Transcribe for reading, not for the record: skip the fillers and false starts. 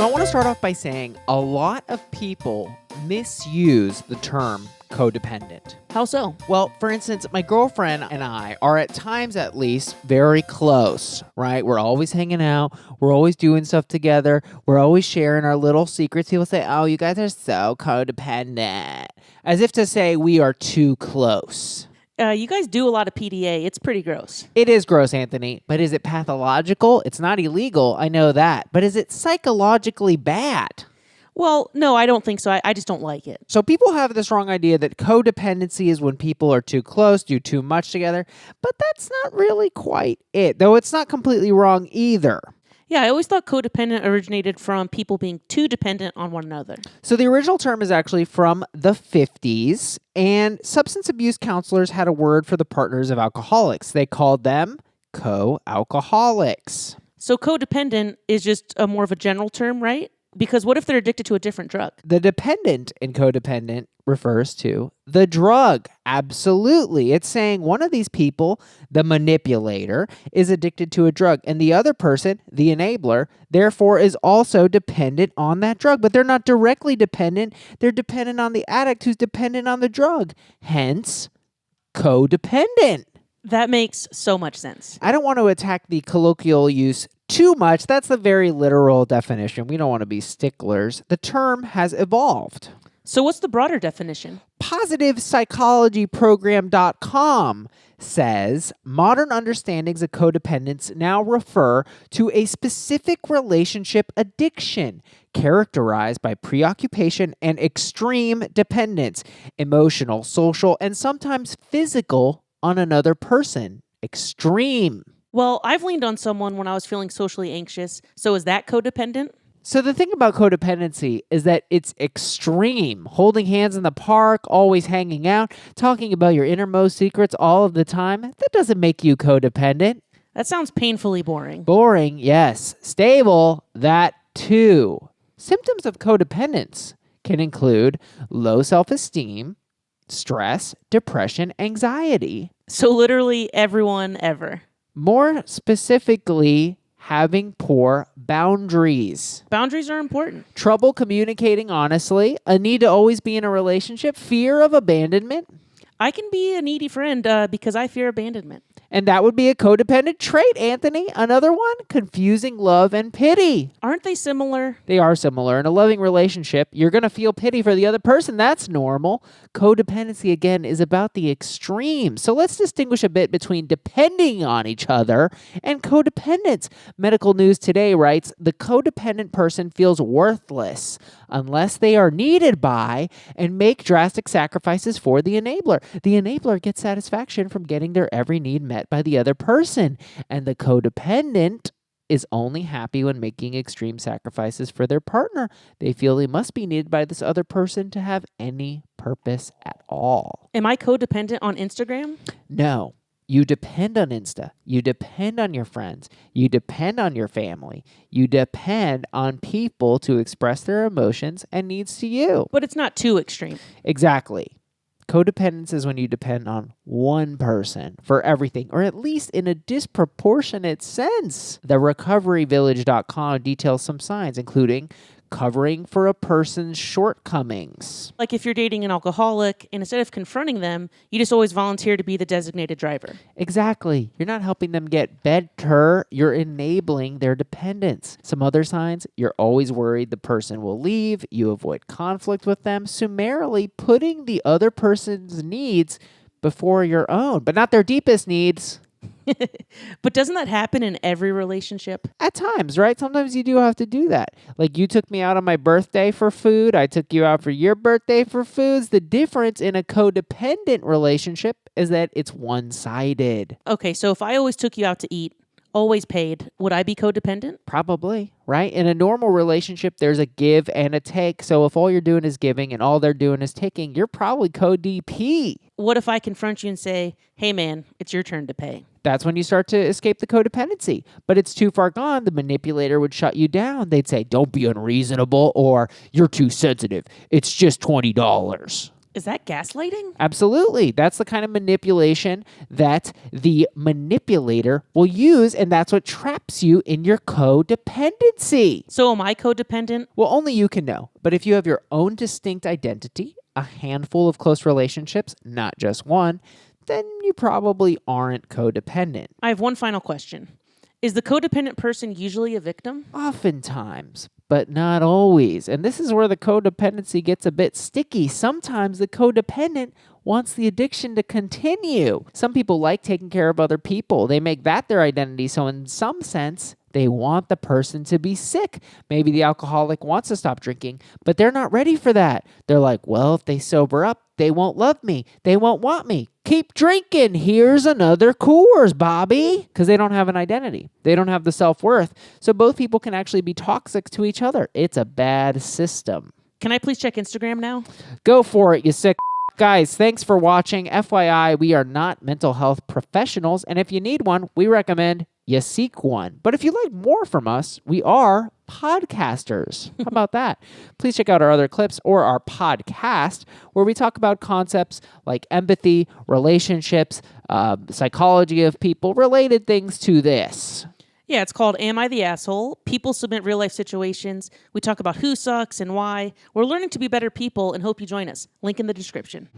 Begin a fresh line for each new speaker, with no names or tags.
So I want to start off by saying a lot of people misuse the term codependent.
How so?
Well, for instance, my girlfriend and I are at times at least very close, right? We're always hanging out. We're always doing stuff together. We're always sharing our little secrets. People say, oh, you guys are so codependent, as if to say we are too close.
You guys do a lot of PDA. It's pretty gross.
It is gross, Anthony, but is it pathological? It's not illegal, I know that. But is it psychologically bad?
Well, no, I don't think so. I just don't like it.
So people have this wrong idea that codependency is when people are too close, do too much together, but that's not really quite it, though it's not completely wrong either.
Yeah, I always thought codependent originated from people being too dependent on one another.
So the original term is actually from the 50s, and substance abuse counselors had a word for the partners of alcoholics. They called them co-alcoholics.
So codependent is just more of a general term, right? Because what if they're addicted to a different drug?
The dependent in codependent refers to the drug. Absolutely. It's saying one of these people, the manipulator, is addicted to a drug, and the other person, the enabler, therefore is also dependent on that drug. But they're not directly dependent. They're dependent on the addict who's dependent on the drug. Hence, codependent.
That makes so much sense.
I don't want to attack the colloquial use too much. That's the very literal definition. We don't want to be sticklers. The term has evolved.
So what's the broader definition?
PositivePsychologyProgram.com says modern understandings of codependence now refer to a specific relationship addiction characterized by preoccupation and extreme dependence, emotional, social, and sometimes physical on another person. Extreme.
Well, I've leaned on someone when I was feeling socially anxious. So is that codependent?
So the thing about codependency is that it's extreme. Holding hands in the park, always hanging out, talking about your innermost secrets all of the time, that doesn't make you codependent.
That sounds painfully boring.
Boring, yes. Stable, that too. Symptoms of codependence can include low self-esteem, stress, depression, anxiety.
So literally everyone ever.
More specifically, having poor boundaries.
Boundaries are important.
Trouble communicating honestly, a need to always be in a relationship, fear of abandonment.
I can be a needy friend because I fear abandonment.
And that would be a codependent trait, Anthony. Another one, confusing love and pity.
Aren't they similar?
They are similar. In a loving relationship, you're going to feel pity for the other person. That's normal. Codependency, again, is about the extreme. So let's distinguish a bit between depending on each other and codependence. Medical News Today writes, the codependent person feels worthless unless they are needed by and make drastic sacrifices for the enabler. The enabler gets satisfaction from getting their every need met by the other person, and the codependent is only happy when making extreme sacrifices for their partner. They feel they must be needed by this other person to have any purpose at all.
Am I codependent on Instagram?
No. You depend on Insta. You depend on your friends. You depend on your family. You depend on people to express their emotions and needs to you.
But it's not too extreme.
Exactly. Codependence is when you depend on one person for everything, or at least in a disproportionate sense. The recoveryvillage.com details some signs, including covering for a person's shortcomings.
Like if you're dating an alcoholic, and instead of confronting them, you just always volunteer to be the designated driver.
Exactly. You're not helping them get better. You're enabling their dependence. Some other signs, you're always worried the person will leave. You avoid conflict with them, summarily putting the other person's needs before your own, but not their deepest needs.
But doesn't that happen in every relationship?
At times, right? Sometimes you do have to do that. Like you took me out on my birthday for food. I took you out for your birthday for foods. The difference in a codependent relationship is that it's one-sided.
Okay, so if I always took you out to eat, always paid, would I be codependent?
Probably, right? In a normal relationship, there's a give and a take. So if all you're doing is giving and all they're doing is taking, you're probably co-DP.
What if I confront you and say, hey man, it's your turn to pay?
That's when you start to escape the codependency. But it's too far gone. The manipulator would shut you down. They'd say, don't be unreasonable, or you're too sensitive. It's just $20.
Is that gaslighting?
Absolutely. That's the kind of manipulation that the manipulator will use, and that's what traps you in your codependency.
So am I codependent?
Well, only you can know. But if you have your own distinct identity, a handful of close relationships, not just one, then you probably aren't codependent.
I have one final question. Is the codependent person usually a victim?
Oftentimes, but not always. And this is where the codependency gets a bit sticky. Sometimes the codependent wants the addiction to continue. Some people like taking care of other people. They make that their identity. So in some sense, they want the person to be sick. Maybe the alcoholic wants to stop drinking, but they're not ready for that. They're like, well, if they sober up, they won't love me. They won't want me. Keep drinking. Here's another Coors, Bobby. Because they don't have an identity. They don't have the self-worth. So both people can actually be toxic to each other. It's a bad system.
Can I please check Instagram now?
Go for it, you sick. Guys, thanks for watching. FYI, we are not mental health professionals. And if you need one, we recommend you seek one. But if you like more from us, we are podcasters. How about that? Please check out our other clips or our podcast where we talk about concepts like empathy, relationships, psychology of people, related things to this.
Yeah, it's called Am I the Asshole? People submit real life situations. We talk about who sucks and why. We're learning to be better people and hope you join us. Link in the description.